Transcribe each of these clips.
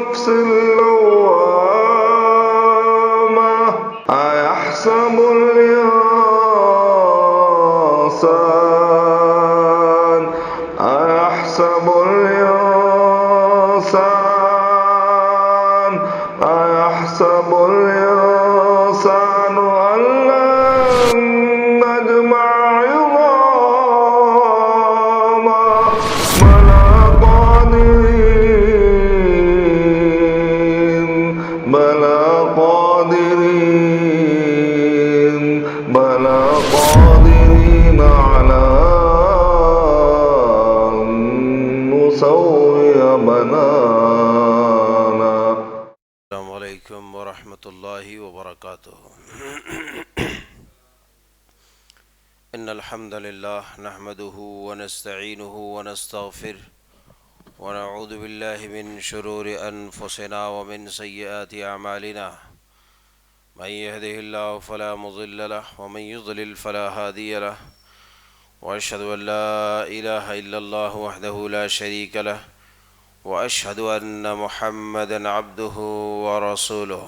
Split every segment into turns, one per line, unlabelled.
نفس اللوامة أيحسب الإنسان أيحسب الإنسان أن لن نجمع عظاما بلى قادرين على أن نسوي بنانا.
السلام علیکم ورحمۃ اللہ وبرکاتہ. ان الحمد للہ نحمده ونستعینه ونستغفره ونعوذ باللہ من شرور انفسنا ومن سیئات اعمالنا. من يهده الله فلا مضل له ومن يضلل فلا هادي له واشهد ان لا اله الا الله وحده لا شريك له واشهد ان محمدا عبده ورسوله.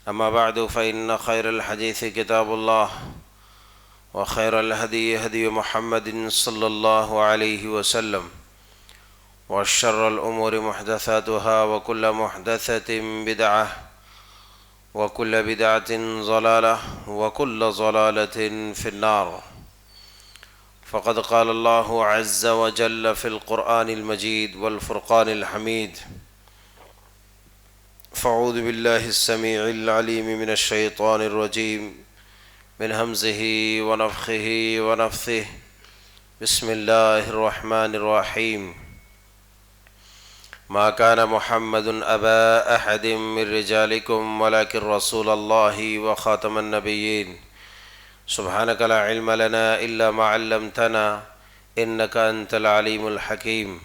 اما بعد فان خير الحديث كتاب الله وخير الهدي هدي محمد صلى الله عليه وسلم وشر الامور محدثاتها وكل محدثة بدعة وكل بدعة ضلالة وكل ضلالة في النار. فقد قال الله عز وجل في القرآن المجيد والفرقان الحميد: فاعوذ بالله السميع العليم من الشيطان الرجيم من همزه ونفخه ونفثه. بسم الله الرحمن الرحيم. ما كان محمد أبا أحد من رجالكم ولكن رسول الله وخاتم النبيين. سبحانك لا علم لنا إلا ما علمتنا إنك أنت العليم الحكيم.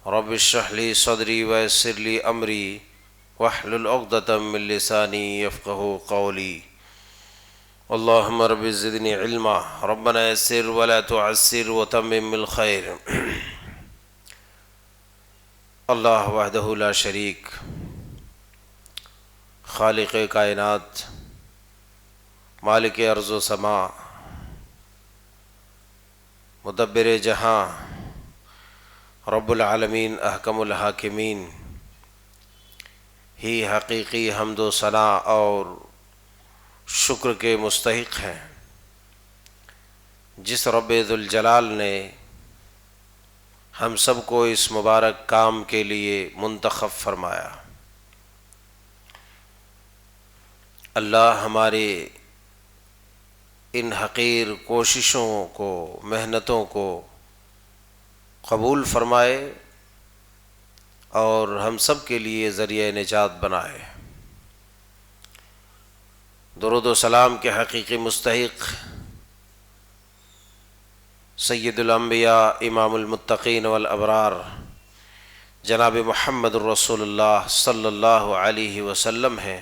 رب اشرح لي صدري ويسر لي أمري واحلل عقدة من لساني يفقهوا قولي. اللهم رب زدني علما ربنا يسر ولا تعسر وتمم بالخير. اللہ وحدہ لا شریک، خالق کائنات، مالک ارض و سما، مدبر جہاں، رب العالمین، احکم الحاکمین، ہی حقیقی حمد و ثنا اور شکر کے مستحق ہیں، جس رب ذوالجلال نے ہم سب کو اس مبارک کام کے لیے منتخب فرمایا. اللہ ہمارے ان حقیر کوششوں کو، محنتوں کو قبول فرمائے اور ہم سب کے لیے ذریعہ نجات بنائے. درود و سلام کے حقیقی مستحق سید الانبیاء امام المتقین والابرار جناب محمد الرسول اللہ صلی اللہ علیہ وسلم ہیں.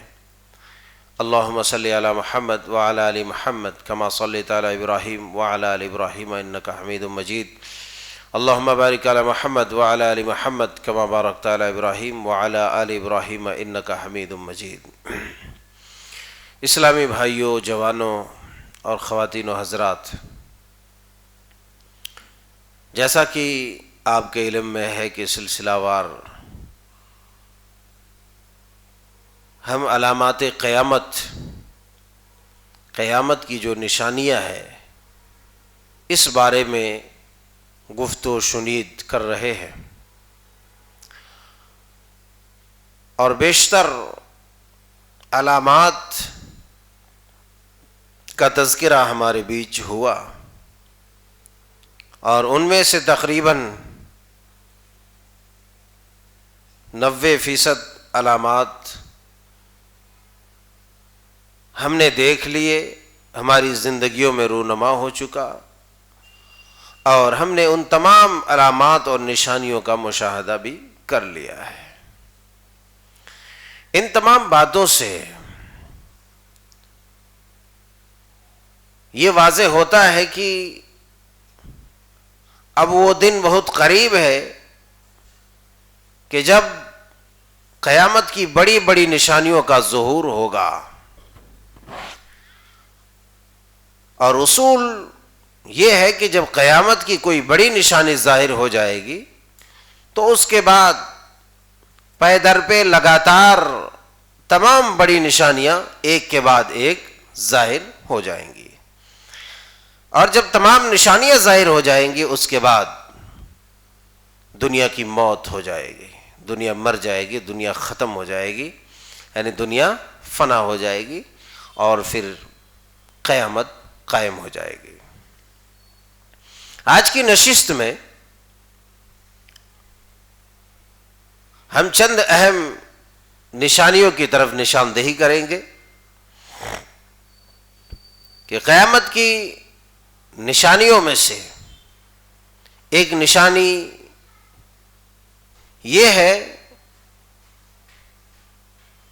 اللہم صلی علی محمد وعلی آل محمد کما صلیت علی ابراہیم وعلی آل ابراہیم انک حمید مجید. اللہم بارک علی محمد وعلی آل محمد کما بارکت علی ابراہیم وعلی آل ابراہیم انک حمید مجید. اسلامی بھائیوں، جوانوں اور خواتین و حضرات، جیسا کہ آپ کے علم میں ہے کہ سلسلہ وار ہم علامات قیامت کی جو نشانیاں ہیں اس بارے میں گفت و شنید کر رہے ہیں، اور بیشتر علامات کا تذکرہ ہمارے بیچ ہوا، اور ان میں سے تقریباً 90% علامات ہم نے دیکھ لیے، ہماری زندگیوں میں رونما ہو چکا، اور ہم نے ان تمام علامات اور نشانیوں کا مشاہدہ بھی کر لیا ہے. ان تمام باتوں سے یہ واضح ہوتا ہے کہ اب وہ دن بہت قریب ہے کہ جب قیامت کی بڑی بڑی نشانیوں کا ظہور ہوگا، اور اصول یہ ہے کہ جب قیامت کی کوئی بڑی نشانی ظاہر ہو جائے گی تو اس کے بعد پے در پہ لگاتار تمام بڑی نشانیاں ایک کے بعد ایک ظاہر ہو جائیں گی، اور جب تمام نشانیاں ظاہر ہو جائیں گی اس کے بعد دنیا کی موت ہو جائے گی، دنیا مر جائے گی، دنیا ختم ہو جائے گی، یعنی دنیا فنا ہو جائے گی، اور پھر قیامت قائم ہو جائے گی۔ آج کی نشست میں ہم چند اہم نشانیوں کی طرف نشاندہی کریں گے کہ قیامت کی نشانیوں میں سے ایک نشانی یہ ہے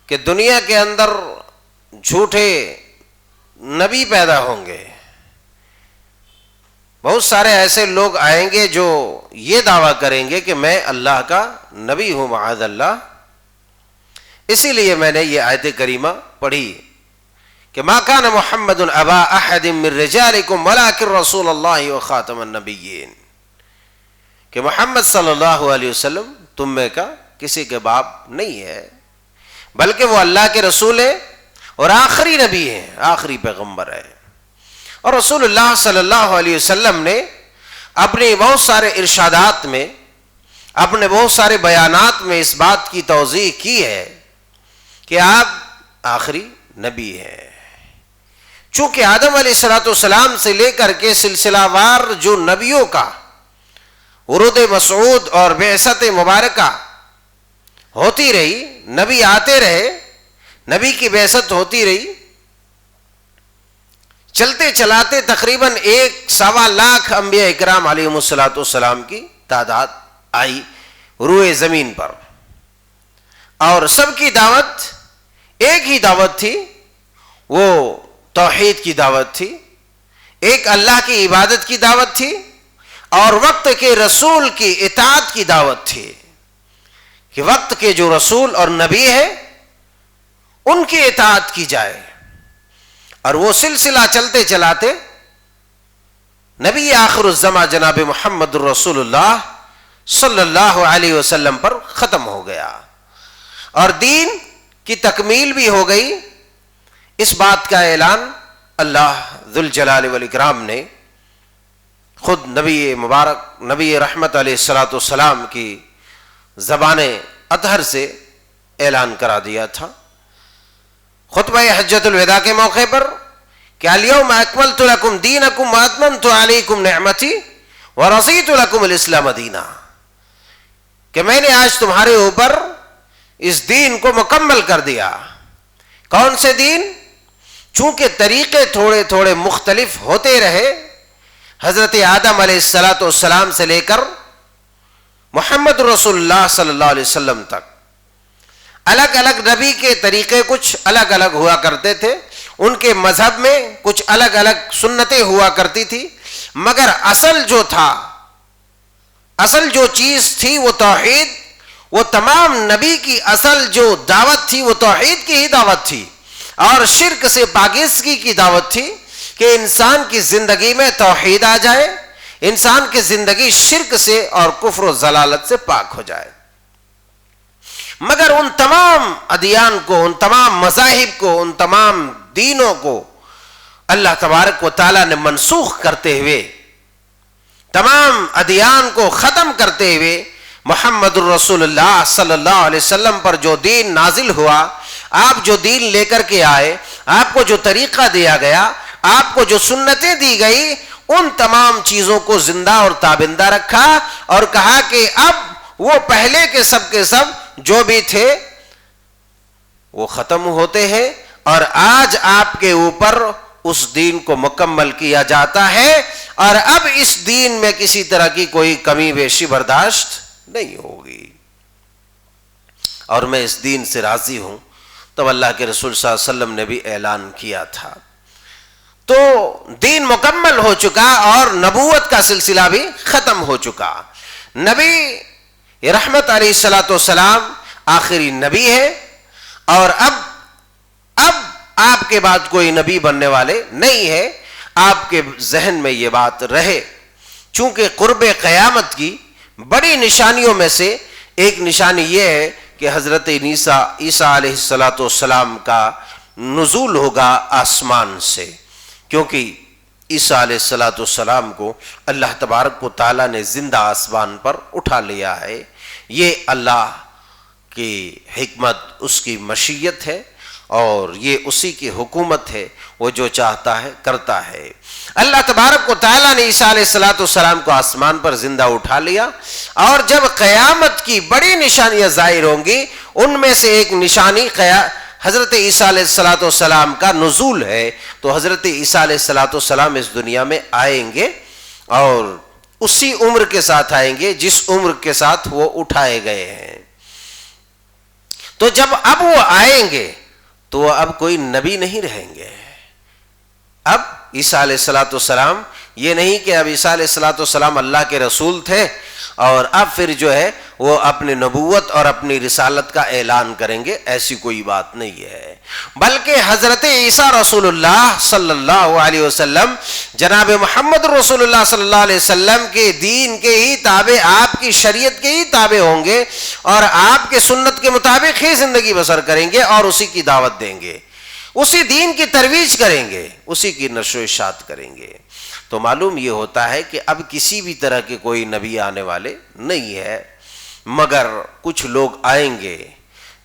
کہ دنیا کے اندر جھوٹے نبی پیدا ہوں گے، بہت سارے ایسے لوگ آئیں گے جو یہ دعویٰ کریں گے کہ میں اللہ کا نبی ہوں معاذ اللہ۔ اسی لیے میں نے یہ آیت کریمہ پڑھی کہ ما کان محمد ابا احد من رجالکم ولکن رسول اللہ وخاتم النبیین، کہ محمد صلی اللہ علیہ وسلم تم میں کا کسی کے باپ نہیں ہے، بلکہ وہ اللہ کے رسول ہے اور آخری نبی ہے، آخری پیغمبر ہے۔ اور رسول اللہ صلی اللہ علیہ وسلم نے اپنے بہت سارے ارشادات میں، اپنے بہت سارے بیانات میں اس بات کی توضیح کی ہے کہ آپ آخری نبی ہیں۔ چونکہ آدم علیہ السلام سے لے کر کے سلسلہ وار جو نبیوں کا ورود مسعود اور بعثت مبارکہ ہوتی رہی، نبی آتے رہے، نبی کی بعثت ہوتی رہی، چلتے چلاتے تقریباً 1.25 لاکھ انبیاء اکرام علیہم السلام کی تعداد آئی روئے زمین پر، اور سب کی دعوت ایک ہی دعوت تھی، وہ توحید کی دعوت تھی، ایک اللہ کی عبادت کی دعوت تھی، اور وقت کے رسول کی اطاعت کی دعوت تھی کہ وقت کے جو رسول اور نبی ہیں ان کی اطاعت کی جائے۔ اور وہ سلسلہ چلتے چلاتے نبی آخر الزماں جناب محمد الرسول اللہ صلی اللہ علیہ وسلم پر ختم ہو گیا، اور دین کی تکمیل بھی ہو گئی۔ اس بات کا اعلان اللہ ذوالجلال والاکرام نے خود نبی مبارک نبی رحمت علیہ السلام کی زبان اطہر سے اعلان کرا دیا تھا خطبہ حجۃ الوداع کے موقع پر کہ الیوم اکملت لکم دینکم واتممت علیکم نعمتی ورضیت لکم الاسلام دینا، کہ میں نے آج تمہارے اوپر اس دین کو مکمل کر دیا۔ کون سے دین؟ چونکہ طریقے تھوڑے تھوڑے مختلف ہوتے رہے، حضرت آدم علیہ السلام سے لے کر محمد رسول اللہ صلی اللہ علیہ وسلم تک الگ الگ نبی کے طریقے کچھ الگ الگ ہوا کرتے تھے، ان کے مذہب میں کچھ الگ الگ سنتیں ہوا کرتی تھی، مگر اصل جو تھا، اصل جو چیز تھی وہ توحید، وہ تمام نبی کی اصل جو دعوت تھی وہ توحید کی ہی دعوت تھی، اور شرک سے پاکیزگی کی دعوت تھی کہ انسان کی زندگی میں توحید آ جائے، انسان کی زندگی شرک سے اور کفر و ضلالت سے پاک ہو جائے۔ مگر ان تمام ادیان کو، ان تمام مذاہب کو، ان تمام دینوں کو اللہ تبارک و تعالیٰ نے منسوخ کرتے ہوئے، تمام ادیان کو ختم کرتے ہوئے محمد الرسول اللہ صلی اللہ علیہ وسلم پر جو دین نازل ہوا، آپ جو دین لے کر کے آئے، آپ کو جو طریقہ دیا گیا، آپ کو جو سنتیں دی گئی، ان تمام چیزوں کو زندہ اور تابندہ رکھا اور کہا کہ اب وہ پہلے کے سب جو بھی تھے وہ ختم ہوتے ہیں، اور آج آپ کے اوپر اس دین کو مکمل کیا جاتا ہے، اور اب اس دین میں کسی طرح کی کوئی کمی بیشی برداشت نہیں ہوگی، اور میں اس دین سے راضی ہوں۔ تو اللہ کے رسول صلی اللہ علیہ وسلم نے بھی اعلان کیا تھا، تو دین مکمل ہو چکا اور نبوت کا سلسلہ بھی ختم ہو چکا۔ نبی رحمت علیہ السلام آخری نبی ہے، اور اب آپ کے بعد کوئی نبی بننے والے نہیں ہے. آپ کے ذہن میں یہ بات رہے. چونکہ قرب قیامت کی بڑی نشانیوں میں سے ایک نشانی یہ ہے کہ حضرت عیسیٰ علیہ السلام کا نزول ہوگا آسمان سے، کیونکہ عیسیٰ علیہ السلام کو اللہ تبارک و تعالیٰ نے زندہ آسمان پر اٹھا لیا ہے. یہ اللہ کی حکمت، اس کی مشیت ہے، اور یہ اسی کی حکومت ہے. وہ جو چاہتا ہے کرتا ہے. اللہ تبارک و تعالیٰ نے عیسیٰ علیہ السلام کو آسمان پر زندہ اٹھا لیا، اور جب قیامت کی بڑی نشانیاں ظاہر ہوں گی، ان میں سے ایک نشانی حضرت عیسیٰ علیہ السلام کا نزول ہے. تو حضرت عیسیٰ علیہ السلام اس دنیا میں آئیں گے، اور اسی عمر کے ساتھ آئیں گے جس عمر کے ساتھ وہ اٹھائے گئے ہیں. تو جب اب وہ آئیں گے تو وہ اب کوئی نبی نہیں رہیں گے. اب عیسیٰ علیہ السلام یہ نہیں کہ اب عیسیٰ علیہ السلام اللہ کے رسول تھے اور اب پھر جو ہے وہ اپنی نبوت اور اپنی رسالت کا اعلان کریں گے، ایسی کوئی بات نہیں ہے. بلکہ حضرت عیسیٰ رسول اللہ صلی اللہ علیہ وسلم، جناب محمد رسول اللہ صلی اللہ علیہ وسلم کے دین کے ہی تابع، آپ کی شریعت کے ہی تابع ہوں گے، اور آپ کے سنت کے مطابق ہی زندگی بسر کریں گے، اور اسی کی دعوت دیں گے، اسی دین کی ترویج کریں گے، اسی کی نشر و اشاعت کریں گے. تو معلوم یہ ہوتا ہے کہ اب کسی بھی طرح کے کوئی نبی آنے والے نہیں ہے، مگر کچھ لوگ آئیں گے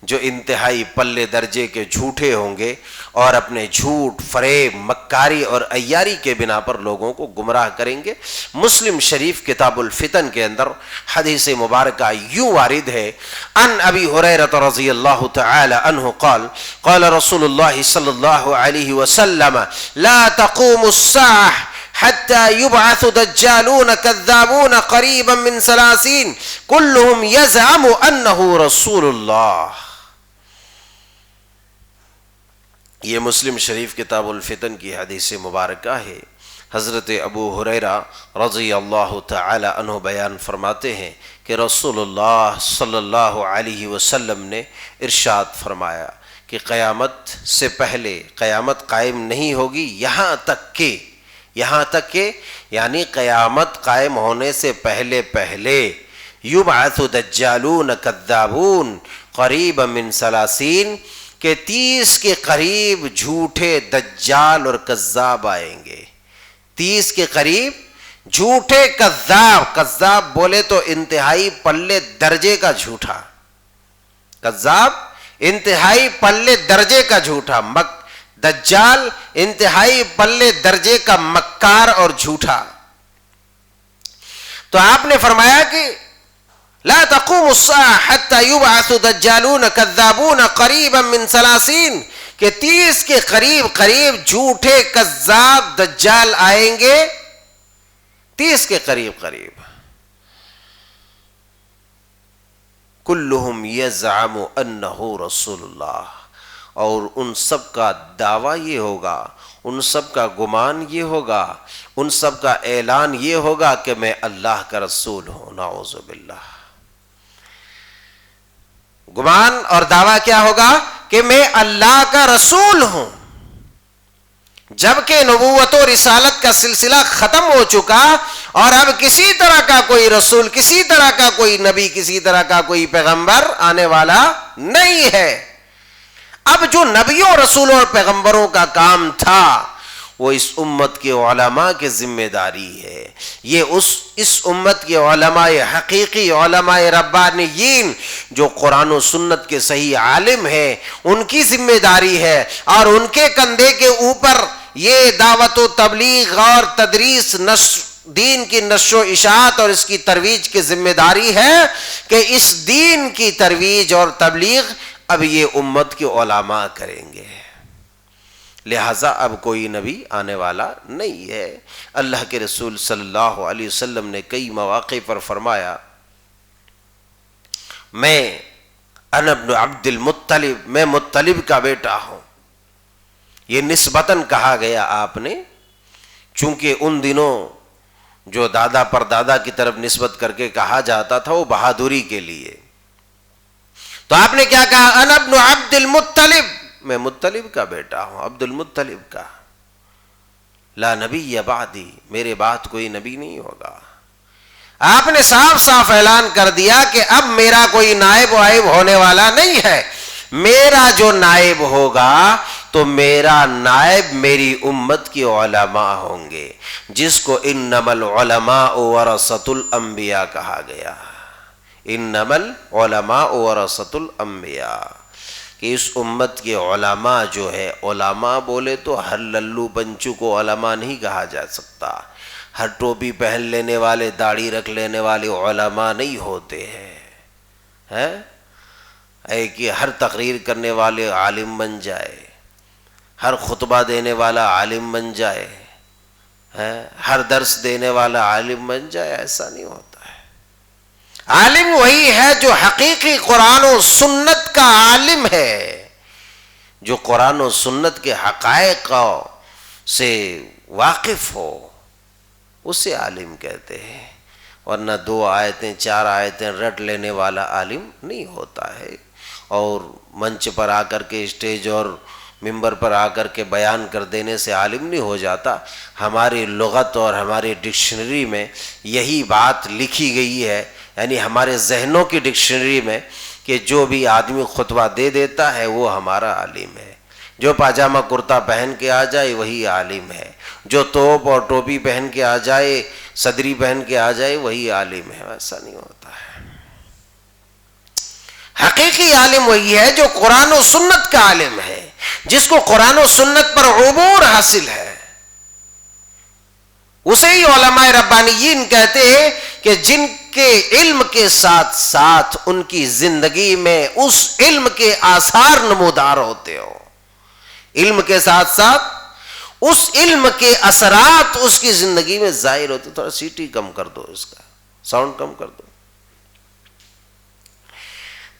جو انتہائی پلے درجے کے جھوٹے ہوں گے، اور اپنے جھوٹ، فریب، مکاری اور عیاری کے بنا پر لوگوں کو گمراہ کریں گے. مسلم شریف کتاب الفتن کے اندر حدیث مبارکہ یوں وارد ہے: ان ابی ہریرہ رضی اللہ تعالی عنہ قال قال رسول اللہ صلی اللہ علیہ وسلم لا تقوم الساعة حتى يبعث دجالون كذابون قريبا من 30 كلهم يزعم انه رسول اللہ. یہ مسلم شریف کتاب الفتن کی حدیث مبارکہ ہے. حضرت ابو ہریرہ رضی اللہ تعالی عنہ بیان فرماتے ہیں کہ رسول اللہ صلی اللہ علیہ وسلم نے ارشاد فرمایا کہ قیامت سے پہلے قیامت قائم نہیں ہوگی، یہاں تک کہ یعنی قیامت قائم ہونے سے پہلے یبعث دجالون کذابون قریب من 30 کہ 30 کے قریب جھوٹے دجال اور کذاب آئیں گے. 30 کے قریب جھوٹے کذاب بولے تو انتہائی پلے درجے کا جھوٹا کذاب، انتہائی پلے درجے کا جھوٹا دجال، انتہائی پلے درجے کا مکار اور جھوٹا. تو آپ نے فرمایا کہ لا تقوم الساعة حتى يبعث دجالون كذابون قريبا من 30 کہ 30 کے قریب جھوٹے کذاب دجال آئیں گے. 30 کے قریب كلهم يزعم انه رسول اللہ، اور ان سب کا دعویٰ یہ ہوگا، ان سب کا گمان یہ ہوگا، ان سب کا اعلان یہ ہوگا کہ میں اللہ کا رسول ہوں. نعوذ باللہ. گمان اور دعویٰ کیا ہوگا کہ میں اللہ کا رسول ہوں، جبکہ نبوت و رسالت کا سلسلہ ختم ہو چکا، اور اب کسی طرح کا کوئی رسول، کسی طرح کا کوئی نبی، کسی طرح کا کوئی پیغمبر آنے والا نہیں ہے. اب جو نبیوں، رسولوں اور پیغمبروں کا کام تھا وہ اس امت کے علماء کی ذمہ داری ہے. یہ اس امت کے علماء حقیقی، علماء ربانیین جو قرآن و سنت کے صحیح عالم ہیں، ان کی ذمہ داری ہے، اور ان کے کندھے کے اوپر یہ دعوت و تبلیغ اور تدریس دین کی نشر و اشاعت اور اس کی ترویج کی ذمہ داری ہے کہ اس دین کی ترویج اور تبلیغ اب یہ امت کے علماء کریں گے. لہذا اب کوئی نبی آنے والا نہیں ہے. اللہ کے رسول صلی اللہ علیہ وسلم نے کئی مواقع پر فرمایا انا ابن عبد المطلب، میں مطلب کا بیٹا ہوں. یہ نسبتاً کہا گیا آپ نے، چونکہ ان دنوں جو دادا پر دادا کی طرف نسبت کر کے کہا جاتا تھا وہ بہادری کے لیے. تو آپ نے کیا کہا؟ انا ابن عبد المطلب، میں مطلب کا بیٹا ہوں، عبد المطلب کا، لا نبی بعدی، میرے بعد کوئی نبی نہیں ہوگا۔ آپ نے صاف صاف اعلان کر دیا کہ اب میرا کوئی نائب وائب ہونے والا نہیں ہے، میرا جو نائب ہوگا تو میرا نائب میری امت کی علماء ہوں گے، جس کو انما العلماء ورثۃ الانبیاء کہا گیا۔ انما العلماء ورثۃ الانبیاء، کہ اس امت کے علماء جو ہے، علماء بولے تو ہر للو پنچو کو علماء نہیں کہا جا سکتا، ہر ٹوپی پہن لینے والے، داڑھی رکھ لینے والے علماء نہیں ہوتے ہیں، اے کہ ہر تقریر کرنے والے عالم بن جائے، ہر خطبہ دینے والا عالم بن جائے، ہر درس دینے والا عالم بن جائے، ایسا نہیں ہوتا ہے۔ عالم وہی ہے جو حقیقی قرآن و سنت کا عالم ہے، جو قرآن و سنت کے حقائق سے واقف ہو، اسے عالم کہتے ہیں، ورنہ 2 آیتیں 4 آیتیں رٹ لینے والا عالم نہیں ہوتا ہے، اور منچ پر آ کر کے، اسٹیج اور ممبر پر آ کر کے بیان کر دینے سے عالم نہیں ہو جاتا۔ ہماری لغت اور ہماری ڈکشنری میں یہی بات لکھی گئی ہے، یعنی ہمارے ذہنوں کی ڈکشنری میں، کہ جو بھی آدمی خطبہ دے دیتا ہے وہ ہمارا عالم ہے، جو پاجامہ کرتا پہن کے آ جائے وہی عالم ہے، جو توپ اور ٹوپی پہن کے آ جائے، صدری پہن کے آ جائے وہی عالم ہے، ایسا نہیں ہوتا ہے۔ حقیقی عالم وہی ہے جو قرآن و سنت کا عالم ہے، جس کو قرآن و سنت پر عبور حاصل ہے، اسے ہی علماء ربانیین کہتے ہیں، کہ جن کے علم کے ساتھ ساتھ ان کی زندگی میں اس علم کے آثار نمودار ہوتے ہو، علم کے ساتھ ساتھ اس علم کے اثرات اس کی زندگی میں ظاہر ہوتے۔ تھوڑا سیٹی کم کر دو، اس کا ساؤنڈ کم کر دو۔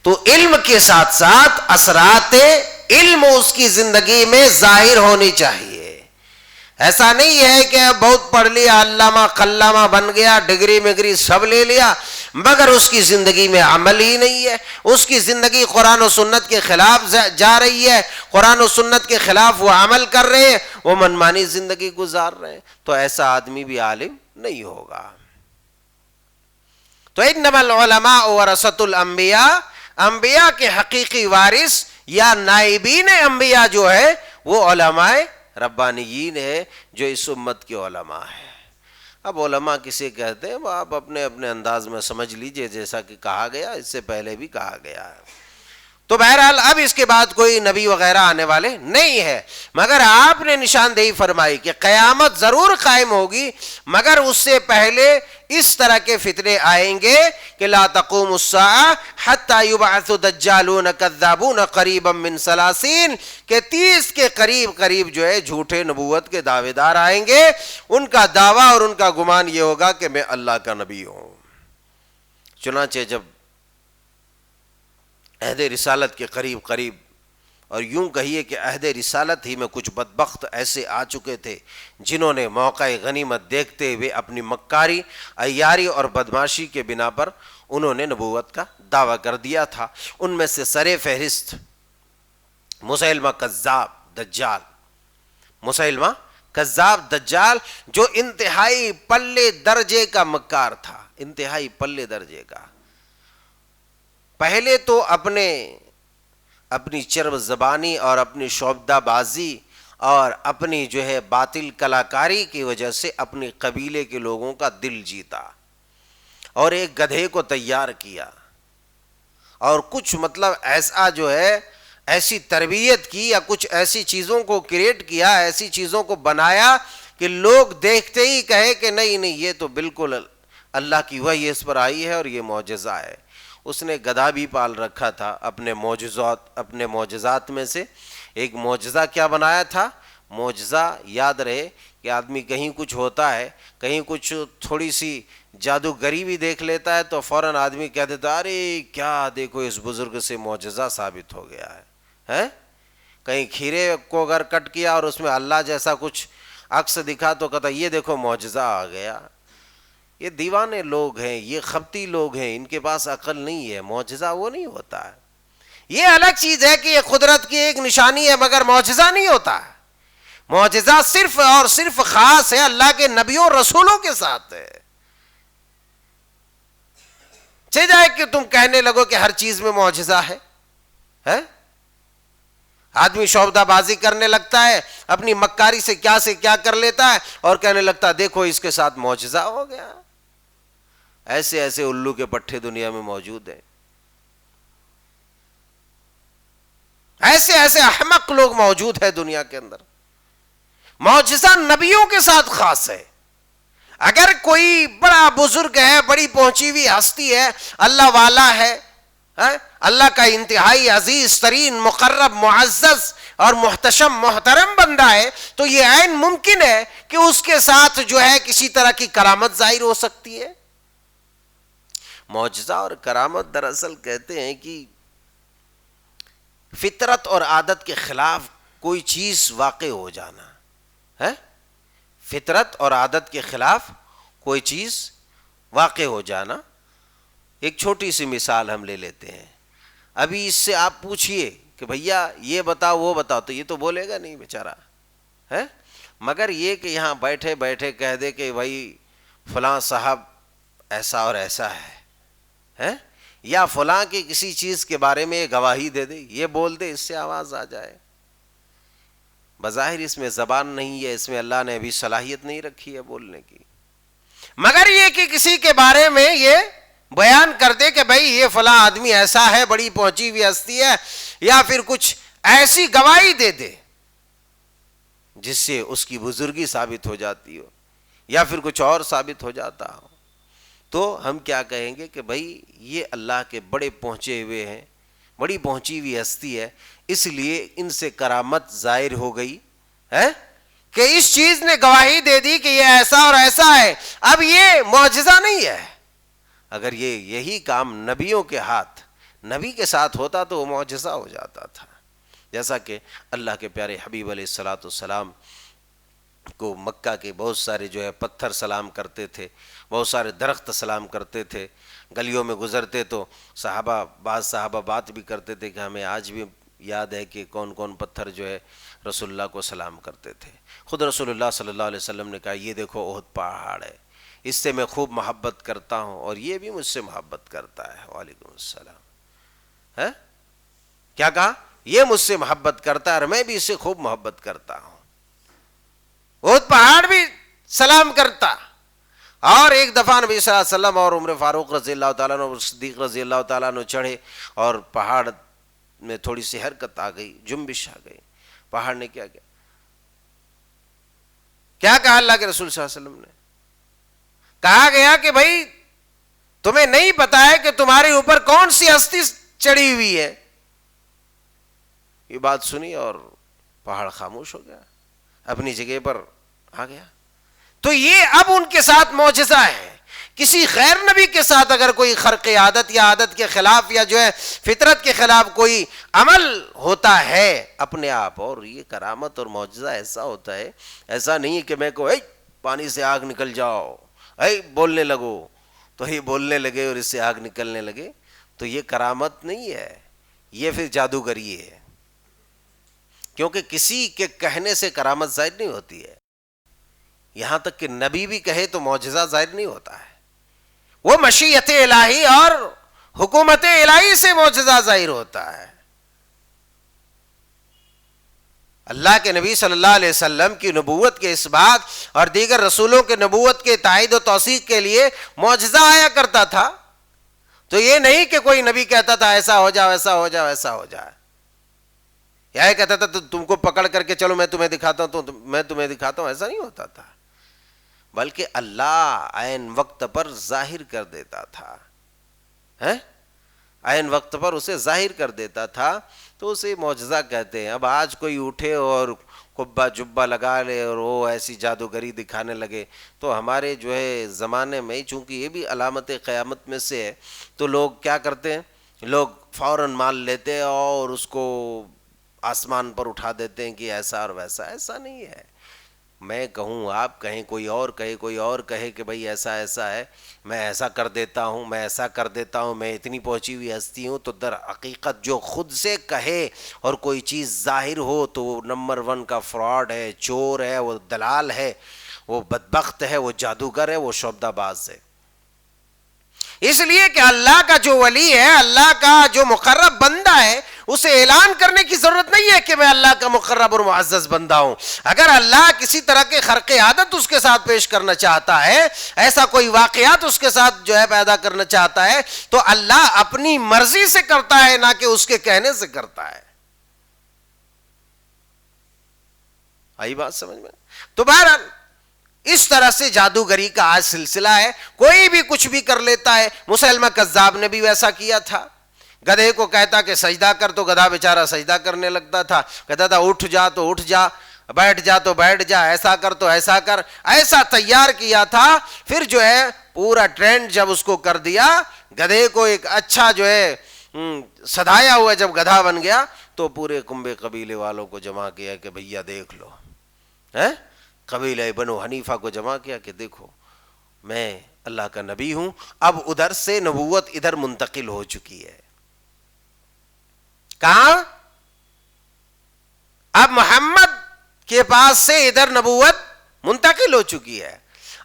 تو علم کے ساتھ ساتھ اثرات علم اس کی زندگی میں ظاہر ہونی چاہیے۔ ایسا نہیں ہے کہ بہت پڑھ لیا، علامہ قلامہ بن گیا، ڈگری مگری سب لے لیا، مگر اس کی زندگی میں عمل ہی نہیں ہے، اس کی زندگی قرآن و سنت کے خلاف جا رہی ہے، قرآن و سنت کے خلاف وہ عمل کر رہے ہیں، وہ منمانی زندگی گزار رہے ہیں، تو ایسا آدمی بھی عالم نہیں ہوگا۔ تو انما العلماء ورثۃ الانبیاء، انبیاء کے حقیقی وارث یا نائبین انبیاء جو ہے وہ علماء ربانیین ہے، جو اس امت کے علماء ہے۔ اب علماء کسے کہتے ہیں وہ آپ اپنے اپنے انداز میں سمجھ لیجئے، جیسا کہ کہا گیا، اس سے پہلے بھی کہا گیا ہے۔ تو بہرحال اب اس کے بعد کوئی نبی وغیرہ آنے والے نہیں ہے، مگر آپ نے نشاندہی فرمائی کہ قیامت ضرور قائم ہوگی، مگر اس سے پہلے اس طرح کے فتنے آئیں گے کہ لا تقوم الساعہ حتی یبعث دجالون کذابون قریبا من 30، کہ 30 کے قریب جو ہے جھوٹے نبوت کے دعوے دار آئیں گے، ان کا دعویٰ اور ان کا گمان یہ ہوگا کہ میں اللہ کا نبی ہوں۔ چنانچہ جب عہد رسالت کے قریب، اور یوں کہیے کہ عہد رسالت ہی میں کچھ بدبخت ایسے آ چکے تھے جنہوں نے موقع غنیمت دیکھتے ہوئے اپنی مکاری، عیاری اور بدماشی کے بنا پر انہوں نے نبوت کا دعویٰ کر دیا تھا۔ ان میں سے سر فہرست مسیلمہ کذاب دجال، جو انتہائی پلے درجے کا مکار تھا، انتہائی پلے درجے کا۔ پہلے تو اپنی چرب زبانی اور اپنی شعبدہ بازی اور اپنی جو ہے باطل کلاکاری کی وجہ سے اپنی قبیلے کے لوگوں کا دل جیتا، اور ایک گدھے کو تیار کیا، اور کچھ مطلب ایسا جو ہے ایسی تربیت کی، یا کچھ ایسی چیزوں کو کریٹ کیا، ایسی چیزوں کو بنایا کہ لوگ دیکھتے ہی کہے کہ نہیں یہ تو بالکل اللہ کی وحی اس پر آئی ہے اور یہ معجزہ ہے۔ اس نے گدھا بھی پال رکھا تھا۔ اپنے معجزات میں سے ایک معجزہ کیا بنایا تھا؟ معجزہ یاد رہے کہ آدمی کہیں کچھ ہوتا ہے، کہیں کچھ تھوڑی سی جادوگری بھی دیکھ لیتا ہے تو فوراً آدمی کہہ دیتا ارے کیا دیکھو اس بزرگ سے معجزہ ثابت ہو گیا ہے۔ کہیں کھیرے کو اگر کٹ کیا اور اس میں اللہ جیسا کچھ عکس دکھا تو کہتا یہ دیکھو معجزہ آ گیا۔ یہ دیوانے لوگ ہیں، یہ خبتی لوگ ہیں، ان کے پاس عقل نہیں ہے، معجزہ وہ نہیں ہوتا ہے۔ یہ الگ چیز ہے کہ یہ قدرت کی ایک نشانی ہے، مگر معجزہ نہیں ہوتا. معجزہ صرف اور صرف خاص ہے اللہ کے نبیوں اور رسولوں کے ساتھ ہے. چاہے جائے کہ تم کہنے لگو کہ ہر چیز میں معجزہ ہے. آدمی شعبدہ بازی کرنے لگتا ہے، اپنی مکاری سے کیا کر لیتا ہے اور کہنے لگتا ہے دیکھو اس کے ساتھ معجزہ ہو گیا. ایسے ایسے الو کے پٹھے دنیا میں موجود ہیں، ایسے ایسے احمق لوگ موجود ہیں دنیا کے اندر. معجزہ نبیوں کے ساتھ خاص ہے. اگر کوئی بڑا بزرگ ہے، بڑی پہنچی ہوئی ہستی ہے، اللہ والا ہے، اللہ کا انتہائی عزیز ترین مقرب معزز اور محتشم محترم بندہ ہے، تو یہ عین ممکن ہے کہ اس کے ساتھ جو ہے کسی طرح کی کرامت ظاہر ہو سکتی ہے. معجزہ اور کرامت دراصل کہتے ہیں کہ فطرت اور عادت کے خلاف کوئی چیز واقع ہو جانا ہے. فطرت اور عادت کے خلاف کوئی چیز واقع ہو جانا. ایک چھوٹی سی مثال ہم لے لیتے ہیں. ابھی اس سے آپ پوچھئے کہ بھیا یہ بتاؤ وہ بتاؤ، تو یہ تو بولے گا نہیں بیچارہ ہے. مگر یہ کہ یہاں بیٹھے بیٹھے کہہ دے کہ بھائی فلاں صاحب ایسا اور ایسا ہے، یا فلاں کی کسی چیز کے بارے میں گواہی دے دے، یہ بول دے، اس سے آواز آ جائے. بظاہر اس میں زبان نہیں ہے، اس میں اللہ نے ابھی صلاحیت نہیں رکھی ہے بولنے کی. مگر یہ کہ کسی کے بارے میں یہ بیان کر دے کہ بھائی یہ فلاں آدمی ایسا ہے، بڑی پہنچی ہوئی ہستی ہے، یا پھر کچھ ایسی گواہی دے دے جس سے اس کی بزرگی ثابت ہو جاتی ہو یا پھر کچھ اور ثابت ہو جاتا ہو، تو ہم کیا کہیں گے کہ بھائی یہ اللہ کے بڑے پہنچے ہوئے ہیں، بڑی پہنچی ہوئی ہستی ہے، اس لیے ان سے کرامت ظاہر ہو گئی ہے کہ اس چیز نے گواہی دے دی کہ یہ ایسا اور ایسا ہے. اب یہ معجزہ نہیں ہے. اگر یہی کام نبیوں کے ہاتھ نبی کے ساتھ ہوتا تو وہ معجزہ ہو جاتا تھا. جیسا کہ اللہ کے پیارے حبیب علیہ الصلاۃ والسلام کو مکہ کے بہت سارے جو ہے پتھر سلام کرتے تھے، بہت سارے درخت سلام کرتے تھے. گلیوں میں گزرتے تو بعض صحابہ بات بھی کرتے تھے کہ ہمیں آج بھی یاد ہے کہ کون کون پتھر جو ہے رسول اللہ کو سلام کرتے تھے. خود رسول اللہ صلی اللہ علیہ وسلم نے کہا یہ دیکھو احد پہاڑ ہے، اس سے میں خوب محبت کرتا ہوں اور یہ بھی مجھ سے محبت کرتا ہے. وعلیکم السلام. کیا کہا؟ یہ مجھ سے محبت کرتا ہے اور میں بھی اس سے خوب محبت کرتا ہوں. احد پہاڑ بھی سلام کرتا. اور ایک دفعہ نبی صلی اللہ علیہ وسلم اور عمر فاروق رضی اللہ تعالیٰ عنہ اور صدیق رضی اللہ تعالیٰ عنہ چڑھے اور پہاڑ میں تھوڑی سی حرکت آ گئی، جنبش آ گئی. پہاڑ نے کیا کہا اللہ کے رسول صلی اللہ علیہ وسلم نے؟ کہا گیا کہ بھائی تمہیں نہیں پتا ہے کہ تمہارے اوپر کون سی ہستی چڑھی ہوئی ہے. یہ بات سنی اور پہاڑ خاموش ہو گیا، اپنی جگہ پر آ گیا. تو یہ اب ان کے ساتھ معجزہ ہے. کسی غیر نبی کے ساتھ اگر کوئی خرق عادت یا عادت کے خلاف یا جو ہے فطرت کے خلاف کوئی عمل ہوتا ہے اپنے آپ، اور یہ کرامت اور معجزہ ایسا ہوتا ہے، ایسا نہیں ہے کہ میں کو پانی سے آگ نکل جاؤ، بولنے لگو تو یہ بولنے لگے اور اس سے آگ نکلنے لگے، تو یہ کرامت نہیں ہے، یہ پھر جادوگری ہے. کیونکہ کسی کے کہنے سے کرامت ظاہر نہیں ہوتی ہے. یہاں تک کہ نبی بھی کہے تو معجزہ ظاہر نہیں ہوتا ہے. وہ مشیت الہی اور حکومت الہی سے معجزہ ظاہر ہوتا ہے. اللہ کے نبی صلی اللہ علیہ وسلم کی نبوت کے اس بات اور دیگر رسولوں کے نبوت کے تائید و توثیق کے لیے معجزہ آیا کرتا تھا. تو یہ نہیں کہ کوئی نبی کہتا تھا ایسا ہو جاؤ ایسا ہو جاؤ ایسا ہو جائے، یا یہ کہتا تھا تم کو پکڑ کر کے چلو میں تمہیں دکھاتا ہوں تو میں تمہیں دکھاتا ہوں، ایسا نہیں ہوتا تھا. بلکہ اللہ عین وقت پر ظاہر کر دیتا تھا، عین وقت پر اسے ظاہر کر دیتا تھا، تو اسے معجزہ کہتے ہیں. اب آج کوئی اٹھے اور قبہ جبہ لگا لے اور وہ ایسی جادوگری دکھانے لگے، تو ہمارے جو ہے زمانے میں چونکہ یہ بھی علامت قیامت میں سے ہے، تو لوگ کیا کرتے ہیں، لوگ فوراً مان لیتے ہیں اور اس کو آسمان پر اٹھا دیتے ہیں کہ ایسا اور ویسا. ایسا نہیں ہے. میں کہوں، آپ کہیں، کوئی اور کہے، کوئی اور کہے کہ بھئی ایسا ایسا ہے، میں ایسا کر دیتا ہوں، میں ایسا کر دیتا ہوں، میں اتنی پہنچی ہوئی ہستی ہوں، تو در حقیقت جو خود سے کہے اور کوئی چیز ظاہر ہو تو وہ نمبر 1 کا فراڈ ہے، چور ہے، وہ دلال ہے، وہ بدبخت ہے، وہ جادوگر ہے، وہ شعبدہ باز ہے۔ اس لیے کہ اللہ کا جو ولی ہے، اللہ کا جو مقرب بندہ ہے، اسے اعلان کرنے کی ضرورت نہیں ہے کہ میں اللہ کا مقرب اور معزز بندہ ہوں۔ اگر اللہ کسی طرح کے خرق عادت اس کے ساتھ پیش کرنا چاہتا ہے، ایسا کوئی واقعات اس کے ساتھ جو ہے پیدا کرنا چاہتا ہے، تو اللہ اپنی مرضی سے کرتا ہے، نہ کہ اس کے کہنے سے کرتا ہے۔ آئی بات سمجھ میں؟ تو بہرحال اس طرح سے جادوگری کا آج سلسلہ ہے، کوئی بھی کچھ بھی کر لیتا ہے۔ مسیلمہ کذاب نے بھی ویسا کیا تھا، گدھے کو کہتا کہ سجدہ کر تو گدھا بیچارہ سجدہ کرنے لگتا تھا، کہتا تھا اٹھ جا تو اٹھ جا، بیٹھ جا تو بیٹھ جا، ایسا کر تو ایسا کر، ایسا تیار کیا تھا۔ پھر جو ہے پورا ٹرینڈ جب اس کو کر دیا، گدھے کو ایک اچھا جو ہے سدھایا ہوا، جب گدھا بن گیا تو پورے کنبے قبیلے والوں کو جمع کیا کہ بھیا دیکھ لو، قبیلہ بنو حنیفہ کو جمع کیا کہ دیکھو میں اللہ کا نبی ہوں۔ اب ادھر سے نبوت ادھر منتقل ہو چکی ہے۔ کہاں؟ اب محمد کے پاس سے ادھر نبوت منتقل ہو چکی ہے،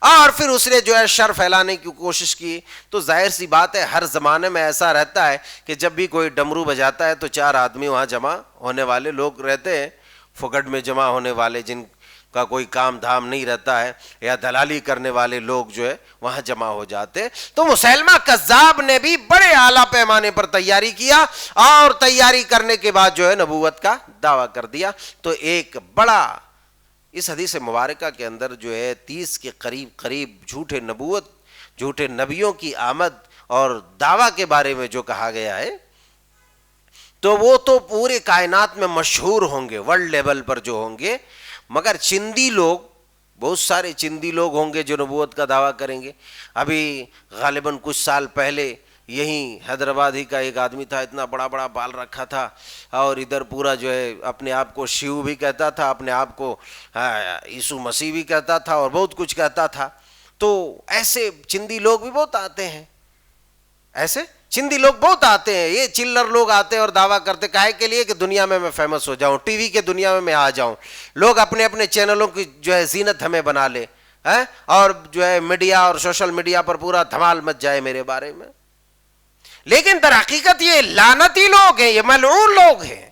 اور پھر اس نے جو ہے شر پھیلانے کی کوشش کی۔ تو ظاہر سی بات ہے، ہر زمانے میں ایسا رہتا ہے کہ جب بھی کوئی ڈمرو بجاتا ہے تو 4 آدمی وہاں جمع ہونے والے لوگ رہتے ہیں، فگڑ میں جمع ہونے والے جن کا کوئی کام دھام نہیں رہتا ہے، یا دلالی کرنے والے لوگ جو ہے وہاں جمع ہو جاتے۔ تو مسیلمہ کذاب نے بھی بڑے اعلیٰ پیمانے پر تیاری کیا، اور تیاری کرنے کے بعد جو ہے نبوت کا دعویٰ کر دیا۔ تو ایک بڑا اس حدیث مبارکہ کے اندر جو ہے 30 کے قریب جھوٹے نبوت، جھوٹے نبیوں کی آمد اور دعویٰ کے بارے میں جو کہا گیا ہے، تو وہ تو پورے کائنات میں مشہور ہوں گے، ورلڈ لیول پر جو ہوں گے، مگر چندی لوگ، بہت سارے چندی لوگ ہوں گے جو نبوت کا دعویٰ کریں گے۔ ابھی غالباً کچھ سال پہلے یہیں حیدرآباد ہی کا ایک آدمی تھا، اتنا بڑا بڑا بال رکھا تھا، اور ادھر پورا جو ہے اپنے آپ کو شیو بھی کہتا تھا، اپنے آپ کو یسوع مسیح بھی کہتا تھا، اور بہت کچھ کہتا تھا۔ تو ایسے چندی لوگ بھی بہت آتے ہیں، ایسے چندی لوگ بہت آتے ہیں، یہ چلر لوگ آتے ہیں اور دعویٰ کرتے، کاہے کے لیے کہ دنیا میں فیمس ہو جاؤں، ٹی وی کے دنیا میں آ جاؤں، لوگ اپنے اپنے چینلوں کی جو ہے زینت ہمیں بنا لے، اور جو ہے میڈیا اور سوشل میڈیا پر پورا دھمال مچ جائے میرے بارے میں۔ لیکن در حقیقت یہ لعنتی لوگ ہیں، یہ ملعون لوگ ہیں۔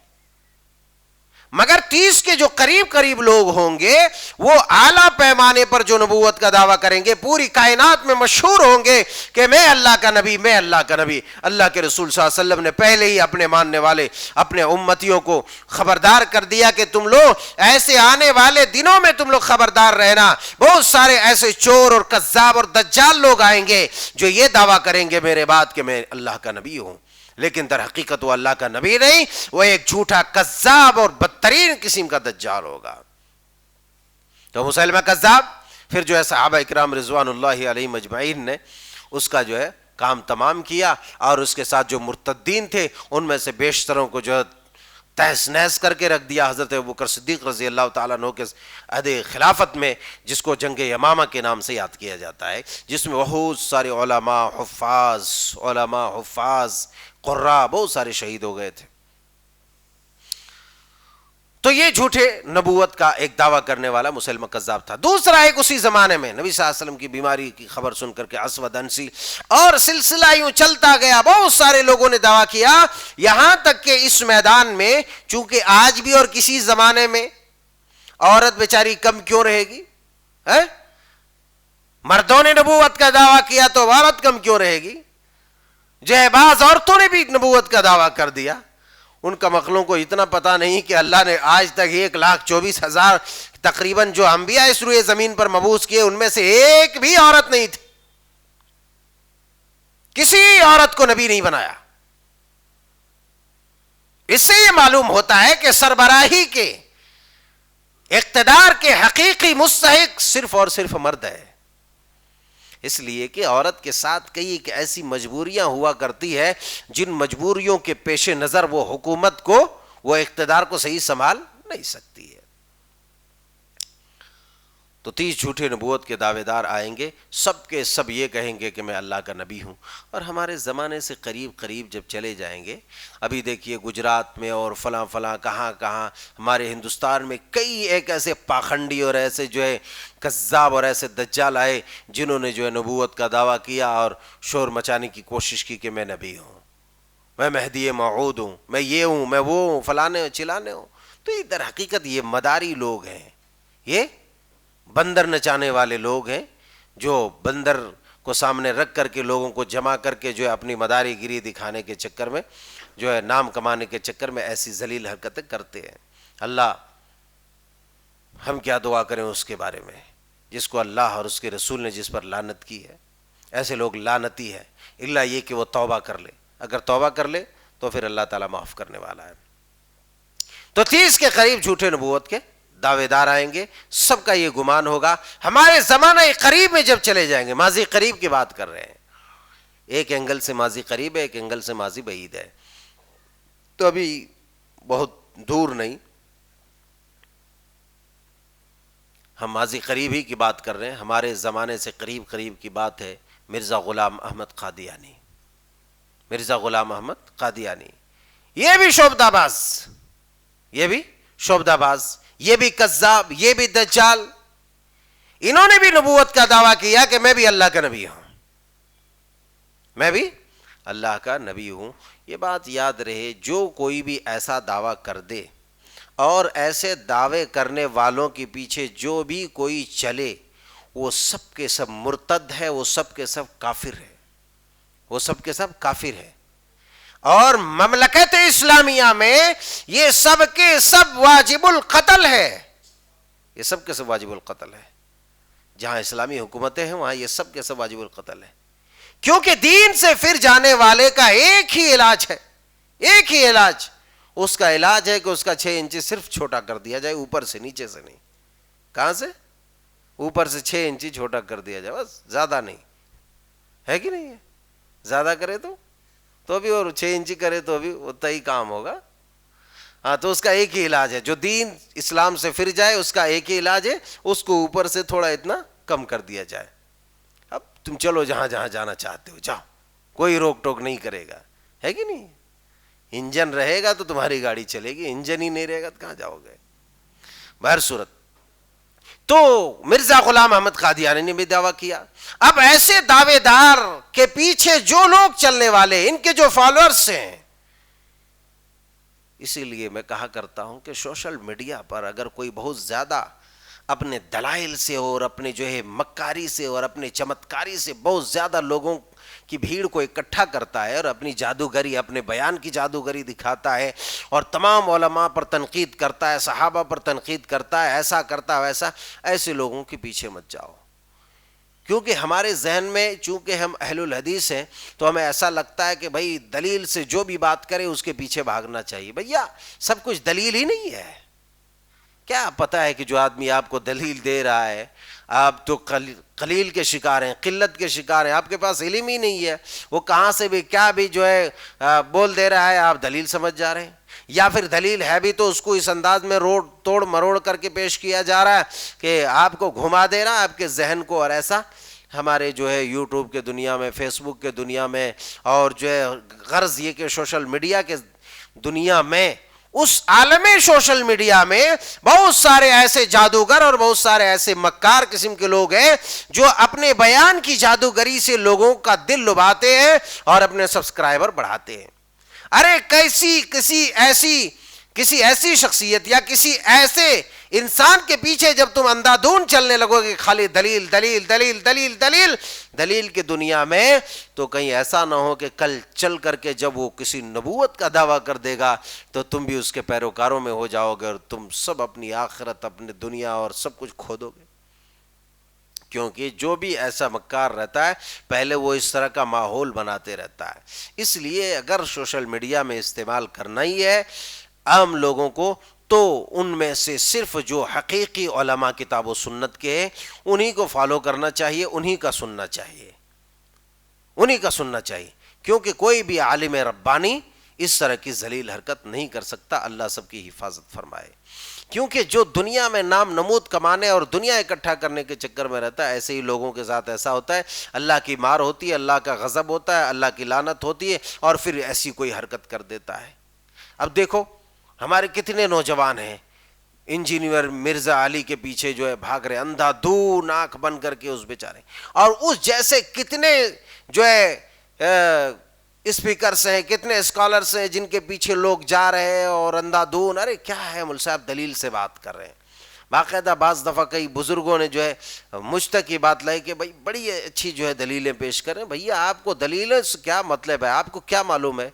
مگر 30 کے جو قریب لوگ ہوں گے، وہ اعلیٰ پیمانے پر جو نبوت کا دعویٰ کریں گے، پوری کائنات میں مشہور ہوں گے کہ میں اللہ کا نبی، میں اللہ کا نبی۔ اللہ کے رسول صلی اللہ علیہ وسلم نے پہلے ہی اپنے ماننے والے، اپنے امتیوں کو خبردار کر دیا کہ تم لوگ ایسے آنے والے دنوں میں تم لوگ خبردار رہنا، بہت سارے ایسے چور اور کذاب اور دجال لوگ آئیں گے جو یہ دعویٰ کریں گے میرے بعد کہ میں اللہ کا نبی ہوں، لیکن در حقیقت وہ اللہ کا نبی نہیں، وہ ایک جھوٹا کذاب اور بدترین قسم کا دجال ہوگا۔ تو مسیلمہ کذاب پھر جو ہے صحابہ اکرام رضوان اللہ علیہم اجمعین نے اس کا جو ہے کام تمام کیا، اور اس کے ساتھ جو مرتدین تھے ان میں سے بیشتروں کو جو ہے تہس نہس کر کے رکھ دیا حضرت ابوبکر صدیق رضی اللہ تعالیٰ عنہ کے عہد خلافت میں، جس کو جنگ یمامہ کے نام سے یاد کیا جاتا ہے، جس میں بہت سارے علماء حفاظ قراء بہت سارے شہید ہو گئے تھے۔ تو یہ جھوٹے نبوت کا ایک دعویٰ کرنے والا مسیلمہ کذاب تھا۔ دوسرا ایک اسی زمانے میں نبی صلی اللہ علیہ وسلم کی بیماری کی خبر سن کر کے اسود انسی، اور سلسلہ یوں چلتا گیا، بہت سارے لوگوں نے دعویٰ کیا، یہاں تک کہ اس میدان میں چونکہ آج بھی اور کسی زمانے میں عورت بیچاری کم کیوں رہے گی؟ مردوں نے نبوت کا دعویٰ کیا تو عورت کم کیوں رہے گی؟ جو ہے بعض عورتوں نے بھی نبوت کا دعویٰ کر دیا۔ ان کا مخلوق کو اتنا پتا نہیں کہ اللہ نے آج تک 1,24,000 تقریباً جو انبیاء اس روئے زمین پر مبعوث کیے، ان میں سے ایک بھی عورت نہیں تھی، کسی عورت کو نبی نہیں بنایا۔ اس سے یہ معلوم ہوتا ہے کہ سربراہی کے، اقتدار کے حقیقی مستحق صرف اور صرف مرد ہے، اس لیے کہ عورت کے ساتھ کئی ایسی مجبوریاں ہوا کرتی ہے جن مجبوریوں کے پیش نظر وہ حکومت کو، وہ اقتدار کو صحیح سنبھال نہیں سکتی ہے۔ تو 30 جھوٹے نبوت کے دعوے دار آئیں گے، سب کے سب یہ کہیں گے کہ میں اللہ کا نبی ہوں. اور ہمارے زمانے سے قریب قریب جب چلے جائیں گے، ابھی دیکھیے گجرات میں اور فلاں فلاں کہاں کہاں ہمارے ہندوستان میں کئی ایک ایسے پاخنڈی اور ایسے جو ہے کذاب اور ایسے دجال آئے جنہوں نے جو ہے نبوت کا دعویٰ کیا اور شور مچانے کی کوشش کی کہ میں نبی ہوں، میں مہدی موعود ہوں، میں یہ ہوں، میں وہ ہوں، فلانے چلانے ہوں. تو یہ در حقیقت یہ مداری لوگ ہیں، یہ بندر نچانے والے لوگ ہیں، جو بندر کو سامنے رکھ کر کے لوگوں کو جمع کر کے جو ہے اپنی مداری گیری دکھانے کے چکر میں، جو ہے نام کمانے کے چکر میں ایسی ذلیل حرکتیں کرتے ہیں. اللہ، ہم کیا دعا کریں اس کے بارے میں جس کو اللہ اور اس کے رسول نے جس پر لعنت کی ہے. ایسے لوگ لعنتی ہے، الا یہ کہ وہ توبہ کر لے. اگر توبہ کر لے تو پھر اللہ تعالیٰ معاف کرنے والا ہے. تو 30 کے قریب جھوٹے نبوت کے دعوے دار آئیں گے، سب کا یہ گمان ہوگا. ہمارے زمانہ قریب میں جب چلے جائیں گے، ماضی قریب کی بات کر رہے ہیں، ایک اینگل سے ماضی قریب ہے، ایک اینگل سے ماضی بعید ہے، تو ابھی بہت دور نہیں، ہم ماضی قریب ہی کی بات کر رہے ہیں. ہمارے زمانے سے قریب قریب کی بات ہے مرزا غلام احمد قادیانی. مرزا غلام احمد قادیانی یہ بھی شعبدہ باز، یہ بھی شعبدہ باز، یہ بھی کذاب، یہ بھی دجال. انہوں نے بھی نبوت کا دعویٰ کیا کہ میں بھی اللہ کا نبی ہوں، میں بھی اللہ کا نبی ہوں. یہ بات یاد رہے، جو کوئی بھی ایسا دعویٰ کر دے اور ایسے دعوے کرنے والوں کے پیچھے جو بھی کوئی چلے، وہ سب کے سب مرتد ہے، وہ سب کے سب کافر ہے، وہ سب کے سب کافر ہے. اور مملکت اسلامیہ میں یہ سب کے سب واجب القتل ہے، یہ سب کے سب واجب القتل ہے. جہاں اسلامی حکومتیں ہیں وہاں یہ سب کے سب واجب القتل ہے، کیونکہ دین سے پھر جانے والے کا ایک ہی علاج ہے، ایک ہی علاج. اس کا علاج ہے کہ اس کا 6 انچی صرف چھوٹا کر دیا جائے، اوپر سے، نیچے سے نہیں. کہاں سے؟ اوپر سے 6 انچی چھوٹا کر دیا جائے، بس، زیادہ نہیں ہے. کہ نہیں ہے؟ زیادہ کرے تو بھی، اور 6 انچی کرے تو بھی اتنا ہی کام ہوگا. ہاں، تو اس کا ایک ہی علاج ہے. جو دین اسلام سے پھر جائے اس کا ایک ہی علاج ہے، اس کو اوپر سے تھوڑا اتنا کم کر دیا جائے. اب تم چلو جہاں جہاں جانا چاہتے ہو جاؤ، کوئی روک ٹوک نہیں کرے گا، ہے کہ نہیں؟ انجن رہے گا تو تمہاری گاڑی چلے گی، انجن ہی نہیں رہے گا تو کہاں جاؤ گے؟ بہر صورت، تو مرزا غلام احمد قادیانی نے بھی دعویٰ کیا. اب ایسے دعوے دار کے پیچھے جو لوگ چلنے والے، ان کے جو فالوورز ہیں، اسی لیے میں کہا کرتا ہوں کہ سوشل میڈیا پر اگر کوئی بہت زیادہ اپنے دلائل سے اور اپنے جو ہے مکاری سے اور اپنے چمتکاری سے بہت زیادہ لوگوں کی بھیڑ کو اکٹھا کرتا ہے اور اپنی جادوگری، اپنے بیان کی جادوگری دکھاتا ہے اور تمام علماء پر تنقید کرتا ہے، صحابہ پر تنقید کرتا ہے، ایسا کرتا ہے ویسا، ایسے لوگوں کے پیچھے مت جاؤ. کیونکہ ہمارے ذہن میں چونکہ ہم اہل الحدیث ہیں تو ہمیں ایسا لگتا ہے کہ بھائی دلیل سے جو بھی بات کرے اس کے پیچھے بھاگنا چاہیے. بھیا سب کچھ دلیل ہی نہیں ہے. کیا پتہ ہے کہ جو آدمی آپ کو دلیل دے رہا ہے، آپ تو قلیل کے شکار ہیں، قلت کے شکار ہیں، آپ کے پاس علم ہی نہیں ہے، وہ کہاں سے بھی کیا بھی جو ہے بول دے رہا ہے، آپ دلیل سمجھ جا رہے ہیں. یا پھر دلیل ہے بھی تو اس کو اس انداز میں توڑ مروڑ کر کے پیش کیا جا رہا ہے کہ آپ کو گھما دے رہا ہے آپ کے ذہن کو. اور ایسا ہمارے جو ہے یوٹیوب کے دنیا میں، فیس بک کے دنیا میں، اور جو ہے غرض یہ کہ سوشل میڈیا کے دنیا میں، اس عالم سوشل میڈیا میں بہت سارے ایسے جادوگر اور بہت سارے ایسے مکار قسم کے لوگ ہیں جو اپنے بیان کی جادوگری سے لوگوں کا دل لبھاتے ہیں اور اپنے سبسکرائبر بڑھاتے ہیں. ارے کسی ایسی شخصیت یا کسی ایسے انسان کے پیچھے جب تم اندھادھند چلنے لگو گے خالی دلیل دلیل دلیل دلیل دلیل دلیل کی دنیا میں، تو کہیں ایسا نہ ہو کہ کل چل کر کے جب وہ کسی نبوت کا دعویٰ کر دے گا تو تم بھی اس کے پیروکاروں میں ہو جاؤ گے اور تم سب اپنی آخرت، اپنی دنیا اور سب کچھ کھو دو گے. کیونکہ جو بھی ایسا مکار رہتا ہے پہلے وہ اس طرح کا ماحول بناتے رہتا ہے. اس لیے اگر سوشل میڈیا میں استعمال کرنا ہی ہے عام لوگوں کو، تو ان میں سے صرف جو حقیقی علماء کتاب و سنت کے ہیں انہی کو فالو کرنا چاہیے، انہی کا سننا چاہیے، انہی کا سننا چاہیے. کیونکہ کوئی بھی عالم ربانی اس طرح کی ذلیل حرکت نہیں کر سکتا. اللہ سب کی حفاظت فرمائے. کیونکہ جو دنیا میں نام نمود کمانے اور دنیا اکٹھا کرنے کے چکر میں رہتا ہے، ایسے ہی لوگوں کے ساتھ ایسا ہوتا ہے، اللہ کی مار ہوتی ہے، اللہ کا غضب ہوتا ہے، اللہ کی لعنت ہوتی ہے، اور پھر ایسی کوئی حرکت کر دیتا ہے. اب دیکھو ہمارے کتنے نوجوان ہیں انجینئر مرزا علی کے پیچھے جو ہے بھاگ رہے، اندھا دھون آنکھ بند کر کے اس بیچارے، اور اس جیسے کتنے جو ہے اسپیکرز ہیں، کتنے اسکالرز ہیں جن کے پیچھے لوگ جا رہے ہیں اور اندھا دھون. ارے کیا ہے مول صاحب، دلیل سے بات کر رہے ہیں. باقاعدہ بعض دفعہ کئی بزرگوں نے جو ہے مجھ تک یہ بات لائی کہ بھائی بڑی اچھی جو ہے دلیلیں پیش کریں. بھیا آپ کو دلیلیں سے کیا مطلب ہے؟ آپ کو کیا معلوم ہے؟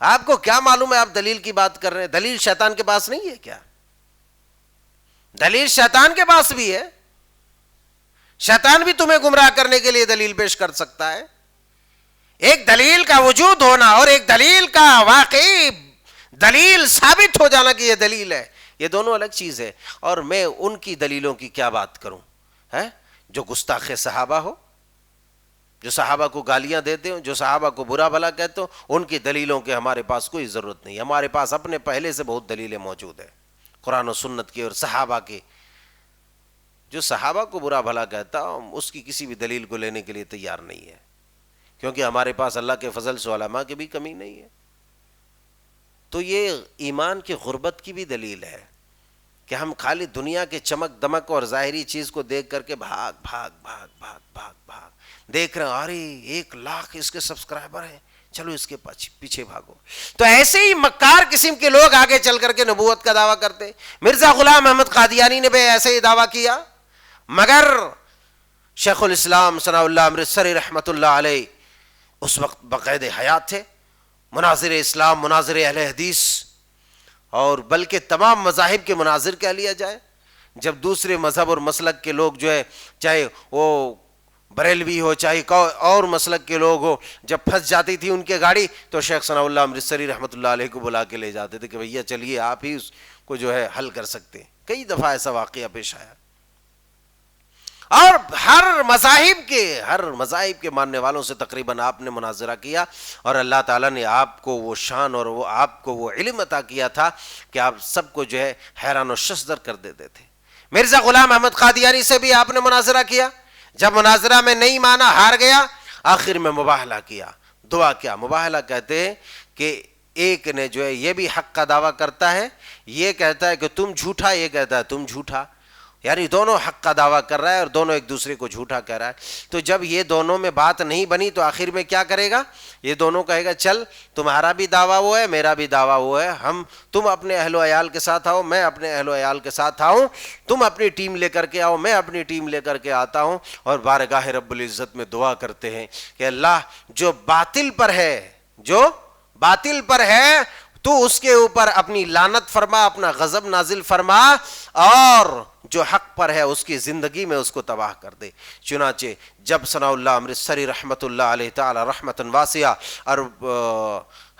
آپ کو کیا معلوم ہے؟ آپ دلیل کی بات کر رہے ہیں. دلیل شیطان کے پاس نہیں ہے کیا؟ دلیل شیطان کے پاس بھی ہے. شیطان بھی تمہیں گمراہ کرنے کے لیے دلیل پیش کر سکتا ہے. ایک دلیل کا وجود ہونا اور ایک دلیل کا واقعی دلیل ثابت ہو جانا کہ یہ دلیل ہے، یہ دونوں الگ چیز ہے. اور میں ان کی دلیلوں کی کیا بات کروں جو گستاخ صحابہ ہو، جو صحابہ کو گالیاں دیتے ہوں، جو صحابہ کو برا بھلا کہتے ہوں. ان کی دلیلوں کے ہمارے پاس کوئی ضرورت نہیں. ہمارے پاس اپنے پہلے سے بہت دلیلیں موجود ہیں، قرآن و سنت کی اور صحابہ کی. جو صحابہ کو برا بھلا کہتا اس کی کسی بھی دلیل کو لینے کے لیے تیار نہیں ہے، کیونکہ ہمارے پاس اللہ کے فضل سے علماء کی بھی کمی نہیں ہے. تو یہ ایمان کی غربت کی بھی دلیل ہے کہ ہم خالی دنیا کے چمک دمک اور ظاہری چیز کو دیکھ کر کے بھاگ بھاگ بھاگ بھاگ بھاگ بھاگ دیکھ رہے ہیں، ارے 1 لاکھ اس کے سبسکرائبر ہیں، چلو اس کے پیچھے بھاگو. تو ایسے ہی مکار قسم کے لوگ آگے چل کر کے نبوت کا دعویٰ کرتے. مرزا غلام احمد قادیانی نے بھی ایسے ہی دعویٰ کیا، مگر شیخ الاسلام ثناء اللہ امرتسری رحمۃ اللہ علیہ اس وقت باقاعدہ حیات تھے. مناظر اسلام، مناظر اہل حدیث، اور بلکہ تمام مذاہب کے مناظر کہہ لیا جائے. جب دوسرے مذہب اور مسلک کے لوگ جو ہے، چاہے وہ بریلوی ہو چاہے اور مسلک کے لوگ ہو، جب پھنس جاتی تھی ان کے گاڑی تو شیخ ثناء اللہ امرتسری رحمۃ اللہ علیہ کو بلا کے لے جاتے تھے کہ بھیا چلیے آپ ہی اس کو جو ہے حل کر سکتے ہیں. کئی دفعہ ایسا واقعہ پیش آیا. اور ہر مذاہب کے ماننے والوں سے تقریباً آپ نے مناظرہ کیا، اور اللہ تعالیٰ نے آپ کو وہ شان اور وہ آپ کو وہ علم عطا کیا تھا کہ آپ سب کو جو ہے حیران و ششدر کر دیتے تھے. مرزا غلام احمد قادیانی سے بھی آپ نے مناظرہ کیا. جب مناظرہ میں نہیں مانا، ہار گیا، آخر میں مباہلہ کیا. دعا کیا؟ مباہلہ کہتے ہیں کہ ایک نے جو ہے یہ بھی حق کا دعویٰ کرتا ہے، یہ کہتا ہے کہ تم جھوٹا، یہ کہتا ہے تم جھوٹا، یعنی دونوں حق کا دعویٰ کر رہا ہے اور دونوں ایک دوسرے کو جھوٹا کہہ رہا ہے. تو جب یہ دونوں میں بات نہیں بنی تو آخر میں کیا کرے گا؟ یہ دونوں کہے گا چل تمہارا بھی دعویٰ وہ ہے، میرا بھی دعویٰ وہ ہے، تم اپنے اہل و عیال کے ساتھ آؤ، میں اپنے اہل و عیال کے ساتھ آؤں، تم اپنی ٹیم لے کر کے آؤ، میں اپنی ٹیم لے کر کے آتا ہوں، اور بارگاہ رب العزت میں دعا کرتے ہیں کہ اللہ جو باطل پر ہے تو اس کے اوپر اپنی لعنت فرما، اپنا غضب نازل فرما، اور جو حق پر ہے اس کی زندگی میں اس کو تباہ کر دے. چنانچہ جب ثناء اللہ امرتسری رحمۃ اللہ علیہ تعالی رحمتاً واسعہ اور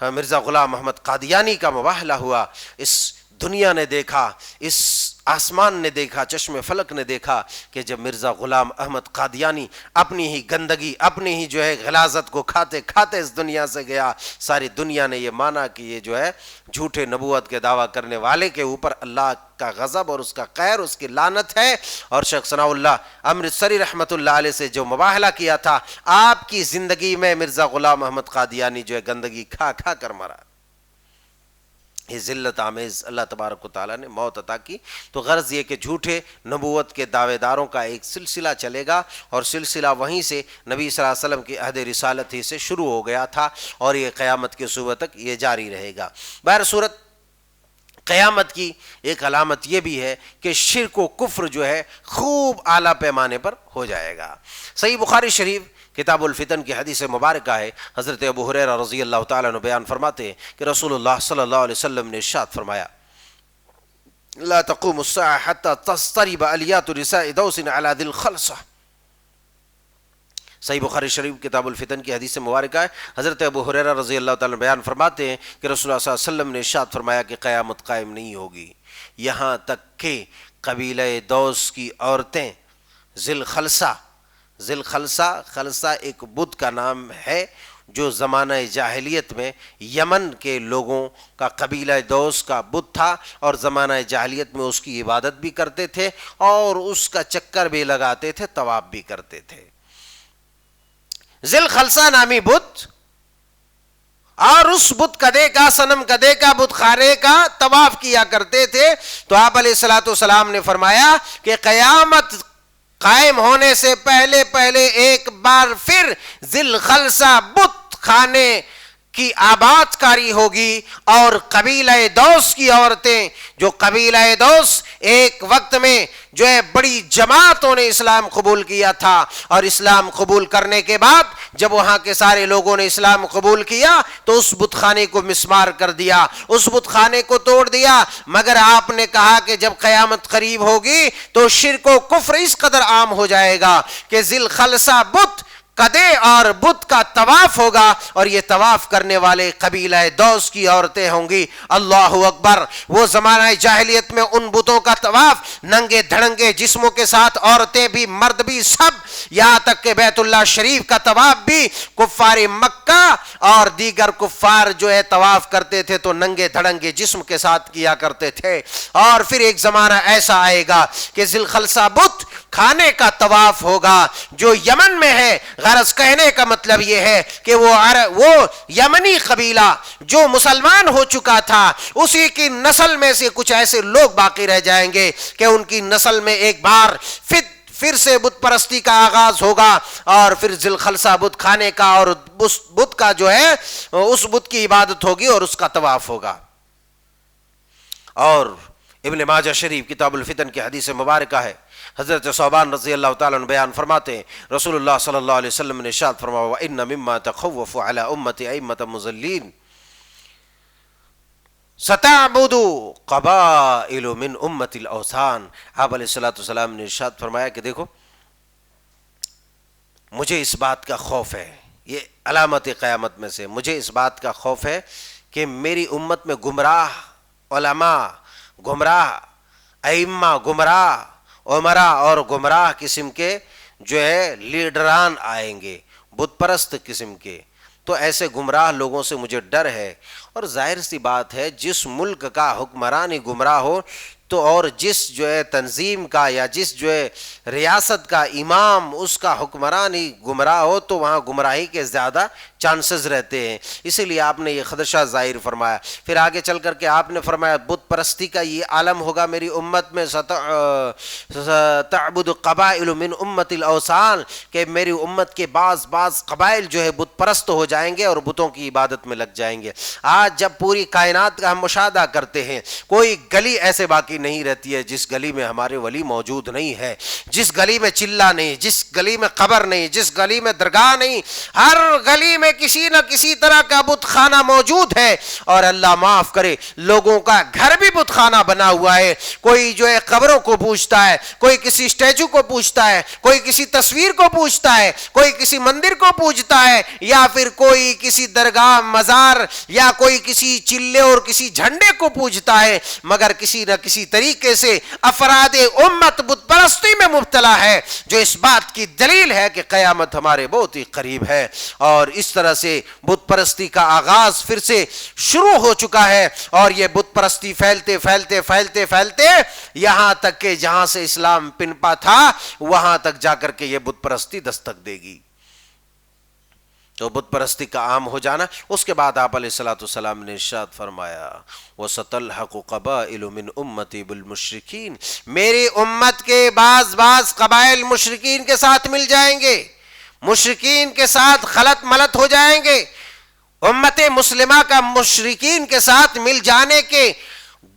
مرزا غلام احمد قادیانی کا مباہلہ ہوا، اس دنیا نے دیکھا، اس آسمان نے دیکھا، چشم فلک نے دیکھا کہ جب مرزا غلام احمد قادیانی اپنی ہی گندگی، اپنی ہی جو ہے غلاظت کو کھاتے کھاتے اس دنیا سے گیا، ساری دنیا نے یہ مانا کہ یہ جو ہے جھوٹے نبوت کے دعویٰ کرنے والے کے اوپر اللہ کا غضب اور اس کا قہر، اس کی لعنت ہے. اور شیخ ثناء اللہ امرتسری رحمۃ اللہ علیہ سے جو مباہلہ کیا تھا، آپ کی زندگی میں مرزا غلام احمد قادیانی جو ہے گندگی کھا کھا کر مرا. یہ ذلت آمیز اللہ تبارک و تعالیٰ نے موت عطا کی. تو غرض یہ کہ جھوٹے نبوت کے دعوے داروں کا ایک سلسلہ چلے گا، اور سلسلہ وہیں سے نبی صلی اللہ علیہ وسلم کی عہد رسالت ہی سے شروع ہو گیا تھا، اور یہ قیامت کے صبح تک یہ جاری رہے گا. بہر صورت قیامت کی ایک علامت یہ بھی ہے کہ شرک و کفر جو ہے خوب اعلیٰ پیمانے پر ہو جائے گا. صحیح بخاری شریف کتاب الفتن کی حدیث مبارکہ ہے، حضرت ابو ہریرہ رضی اللہ تعالیٰ عنہ بیان فرماتے ہیں کہ رسول اللہ صلی اللہ علیہ وسلم نے ارشاد فرمایا لا تقوم الساعة حتى تضطرب الیات نساء دوس على ذی الخلصہ. صحیح بخاری شریف کتاب الفتن کی حدیث مبارکہ ہے، حضرت ابو ہریرہ رضی اللہ تعالیٰ عنہ بیان فرماتے ہیں کہ رسول اللہ صلی اللہ علیہ وسلم نے ارشاد فرمایا کہ قیامت قائم نہیں ہوگی یہاں تک کہ قبیلہ دوس کی عورتیں ذی الخلصہ ایک بت کا نام ہے، جو زمانہ جاہلیت میں یمن کے لوگوں کا قبیلہ دوس کا بت تھا، اور زمانہ جاہلیت میں اس کی عبادت بھی کرتے تھے اور اس کا چکر بھی لگاتے تھے، طواف بھی کرتے تھے۔ ذی الخلصہ نامی بت، اور اس بت کدے کا، صنم کدے کا، بت خانے کا طواف کیا کرتے تھے۔ تو آپ علیہ الصلوۃ والسلام نے فرمایا کہ قیامت قائم ہونے سے پہلے پہلے ایک بار پھر ذی الخلصہ بت خانے کی آباد کاری ہوگی، اور قبیلہ دوس کی عورتیں، جو قبیلہ دوس ایک وقت میں جو ہے بڑی جماعتوں نے اسلام قبول کیا تھا، اور اسلام قبول کرنے کے بعد جب وہاں کے سارے لوگوں نے اسلام قبول کیا تو اس بت خانے کو مسمار کر دیا، اس بت خانے کو توڑ دیا۔ مگر آپ نے کہا کہ جب قیامت قریب ہوگی تو شرک و کفر اس قدر عام ہو جائے گا کہ ذی الخلصہ بت کدے اور بت کا طواف ہوگا، اور یہ طواف کرنے والے قبیلہ دوس کی عورتیں ہوں گی۔ اللہ اکبر! وہ زمانہ جاہلیت میں ان بتوں کا طواف ننگے دھڑنگے جسموں کے ساتھ، عورتیں بھی مرد بھی سب، یہاں تک کہ بیت اللہ شریف کا طواف بھی کفار مکہ اور دیگر کفار جو ہے طواف کرتے تھے تو ننگے دھڑنگے جسم کے ساتھ کیا کرتے تھے۔ اور پھر ایک زمانہ ایسا آئے گا کہ ذی الخلصہ بت کھانے کا طواف ہوگا جو یمن میں ہے۔ غرض کہنے کا مطلب یہ ہے کہ وہ یمنی قبیلہ جو مسلمان ہو چکا تھا، اسی کی نسل میں سے کچھ ایسے لوگ باقی رہ جائیں گے کہ ان کی نسل میں ایک بار پھر سے بت پرستی کا آغاز ہوگا، اور پھر ذی الخلصہ بت کھانے کا اور اس بت کا جو ہے اس بت کی عبادت ہوگی اور اس کا طواف ہوگا۔ اور ابن ماجہ شریف کتاب الفتن کی حدیث مبارکہ ہے، حضرت ثوبان رضی اللہ تعالیٰ عنہ بیان فرماتے ہیں رسول اللہ صلی اللہ علیہ وسلم نے ارشاد فرمایا وَإِنَّ مِمَّا تَخَوَّفُ عَلَى أُمَّتِ أَئِمَّةً مُضِلِّينَ سَتَعْبُدُ قَبَائِلُ مِنْ أُمَّةِ الْأَوْثَانِ۔ آپ علیہ السلام نے ارشاد فرمایا کہ دیکھو مجھے اس بات کا خوف ہے، یہ علامت قیامت میں سے، مجھے اس بات کا خوف ہے کہ میری امت میں گمراہ علماء، گمراہ ائمہ، گمراہ عمرا اور گمراہ قسم کے جو ہے لیڈران آئیں گے، بت پرست قسم کے۔ تو ایسے گمراہ لوگوں سے مجھے ڈر ہے، اور ظاہر سی بات ہے جس ملک کا حکمران ہی گمراہ ہو تو اور جس جو ہے تنظیم کا یا جس جو ہے ریاست کا امام اس کا حکمران ہی گمراہ ہو تو وہاں گمراہی کے زیادہ چانسز رہتے ہیں، اسی لیے آپ نے یہ خدشہ ظاہر فرمایا۔ پھر آگے چل کر کے آپ نے فرمایا بت پرستی کا یہ عالم ہوگا میری امت میں، تعبد قبائل من امت الاوثان، کہ میری امت کے بعض قبائل جو ہے بت پرست ہو جائیں گے اور بتوں کی عبادت میں لگ جائیں گے۔ آج جب پوری کائنات کا ہم مشاہدہ کرتے ہیں، کوئی گلی ایسے باقی نہیں رہتی ہے جس گلی میں ہمارے ولی موجود نہیں ہے، جس گلی میں چلہ نہیں، جس گلی میں قبر نہیں، جس گلی میں درگاہ نہیں، ہر گلی میں کسی نہ کسی طرح کا بت خانہ موجود ہے۔ اور اللہ معاف کرے لوگوں کا گھر بھی بت خانہ بنا ہوا ہے، کوئی جو ہے قبروں کو پوجتا ہے، کوئی کسی اسٹیچو کو پوجتا ہے، کوئی کسی تصویر کو پوجتا ہے، کوئی کسی مندر کو پوجتا ہے، یا پھر کوئی کسی درگاہ مزار یا کوئی کسی چلے اور کسی جھنڈے کو پوجتا ہے، مگر کسی نہ کسی طریقے سے افراد امت بت پرستی میں مبتلا ہے، جو اس بات کی دلیل ہے کہ قیامت ہمارے بہت ہی قریب ہے۔ اور اس طرح سے بت پرستی کا آغاز پھر سے شروع ہو چکا ہے، اور یہ بت پرستی پھیلتے پھیلتے پھیلتے پھیلتے یہاں تک کہ جہاں سے اسلام پنپا تھا وہاں تک جا کر کے یہ بت پرستی دستک دے گی۔ تو بت پرستی کا عام ہو جانا، اس کے بعد آپ علیہ السلام نے ارشاد فرمایا وَسَتَلْحَقُ قَبَائِلُ مِنْ أُمَّتِي بِالْمُشْرِكِينَ، میری امت کے بعض قبائل مشرکین کے ساتھ مل جائیں گے، مشرکین کے ساتھ خلط ملط ہو جائیں گے۔ امت مسلمہ کا مشرکین کے ساتھ مل جانے کے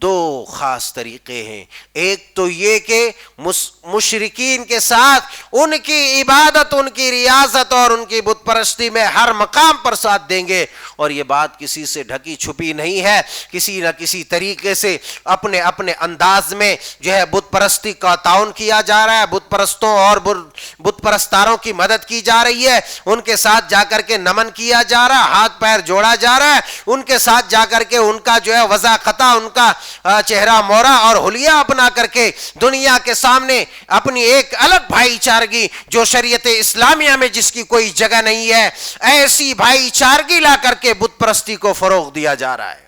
دو خاص طریقے ہیں، ایک تو یہ کہ مشرکین کے ساتھ ان کی عبادت، ان کی ریاضت اور ان کی بت پرستی میں ہر مقام پر ساتھ دیں گے، اور یہ بات کسی سے ڈھکی چھپی نہیں ہے، کسی نہ کسی طریقے سے اپنے اپنے انداز میں جو ہے بت پرستی کا تعاون کیا جا رہا ہے، بت پرستوں اور بت پرستاروں کی مدد کی جا رہی ہے، ان کے ساتھ جا کر کے نمن کیا جا رہا ہے، ہاتھ پیر جوڑا جا رہا ہے، ان کے ساتھ جا کر کے ان کا جو ہے وضع قطع، ان کا چہرہ مورا اور حلیہ اپنا کر کے دنیا کے سامنے اپنی ایک الگ بھائی چارگی جو شریعت اسلامیہ میں جس کی کوئی جگہ نہیں ہے، ایسی بھائی چارگی لا کر کے بت پرستی کو فروغ دیا جا رہا ہے۔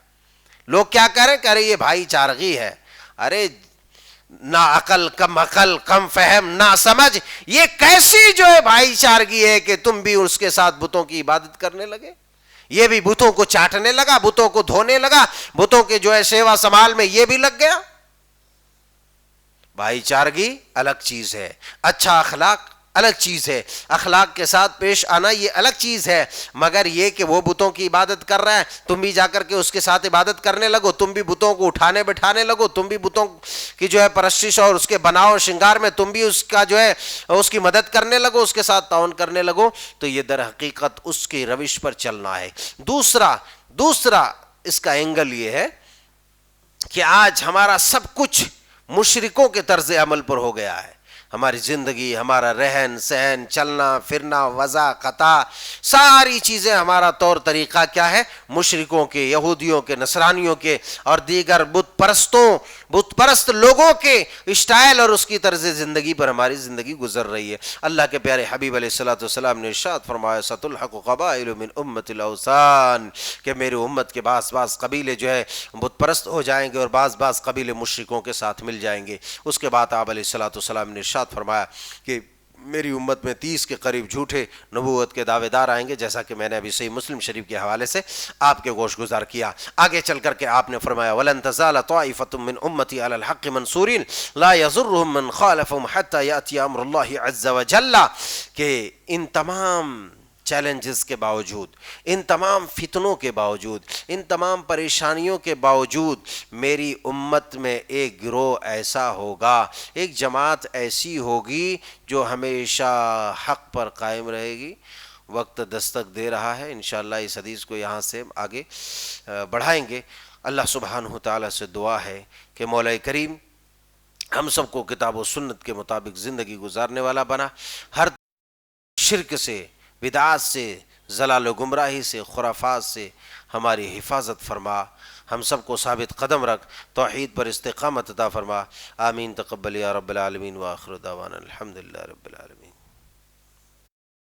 لوگ کیا کریں کہ ارے یہ بھائی چارگی ہے، ارے نا عقل، کم فہم، نا سمجھ، یہ کیسی جو ہے بھائی چارگی ہے کہ تم بھی اس کے ساتھ بتوں کی عبادت کرنے لگے؟ یہ بھی بتوں کو چاٹنے لگا، بتوں کو دھونے لگا، بتوں کے جو ہے سیوا سنبھال میں یہ بھی لگ گیا۔ بھائی چارگی الگ چیز ہے، اچھا اخلاق الگ چیز ہے، اخلاق کے ساتھ پیش آنا یہ الگ چیز ہے، مگر یہ کہ وہ بتوں کی عبادت کر رہا ہے، تم بھی جا کر کے اس کے ساتھ عبادت کرنے لگو، تم بھی بتوں کو اٹھانے بٹھانے لگو، تم بھی بتوں کی جو ہے پرستش اور اس کے بناؤ شنگار میں تم بھی اس کا جو ہے اس کی مدد کرنے لگو، اس کے ساتھ تعاون کرنے لگو، تو یہ در حقیقت اس کی روش پر چلنا ہے۔ دوسرا اس کا اینگل یہ ہے کہ آج ہمارا سب کچھ مشرکوں کے طرز عمل پر ہو گیا ہے، ہماری زندگی، ہمارا رہن سہن، چلنا پھرنا، وضع قطع، ساری چیزیں، ہمارا طور طریقہ کیا ہے؟ مشرکوں کے، یہودیوں کے، نصرانیوں کے اور دیگر بت پرست لوگوں کے اسٹائل اور اس کی طرز زندگی پر ہماری زندگی گزر رہی ہے۔ اللہ کے پیارے حبیب علیہ الصلوۃ والسلام نے ارشاد فرمایا ستلحق قبائل من امت الاوثان، کہ میری امت کے بعض قبیلے جو ہے بت پرست ہو جائیں گے اور بعض قبیلے مشرکوں کے ساتھ مل جائیں گے۔ اس کے بعد آپ علیہ الصلوۃ والسلام نے ارشاد فرمایا کہ میری امت میں 30 کے قریب جھوٹے نبوت کے دعوے دار آئیں گے، جیسا کہ میں نے ابھی صحیح مسلم شریف کے حوالے سے آپ کے گوش گزار کیا۔ آگے چل کر کے آپ نے فرمایا وَلَن تَزَالَ طَائِفَةٌ مِّنْ أُمَّتِي عَلَى الْحَقِّ مَنْصُورِينَ لَا يَضُرُّهُم مَّنْ خَالَفَهُمْ حَتَّى يَأْتِيَ أَمْرُ اللَّهِ عَزَّ وَجَلَّ، کہ ان تمام چیلنجز کے باوجود، ان تمام فتنوں کے باوجود، ان تمام پریشانیوں کے باوجود میری امت میں ایک گروہ ایسا ہوگا، ایک جماعت ایسی ہوگی جو ہمیشہ حق پر قائم رہے گی۔ وقت دستک دے رہا ہے، انشاءاللہ اس حدیث کو یہاں سے آگے بڑھائیں گے۔ اللہ سبحانہ تعالیٰ سے دعا ہے کہ مولا کریم ہم سب کو کتاب و سنت کے مطابق زندگی گزارنے والا بنا، ہر شرک سے، بدعات سے، ضلال و گمراہی سے، خرافات سے ہماری حفاظت فرما، ہم سب کو ثابت قدم رکھ، توحید پر استقامت عطا فرما۔ آمین تقبل یا رب العالمین، وآخر دعوانا الحمدللہ رب العالمین۔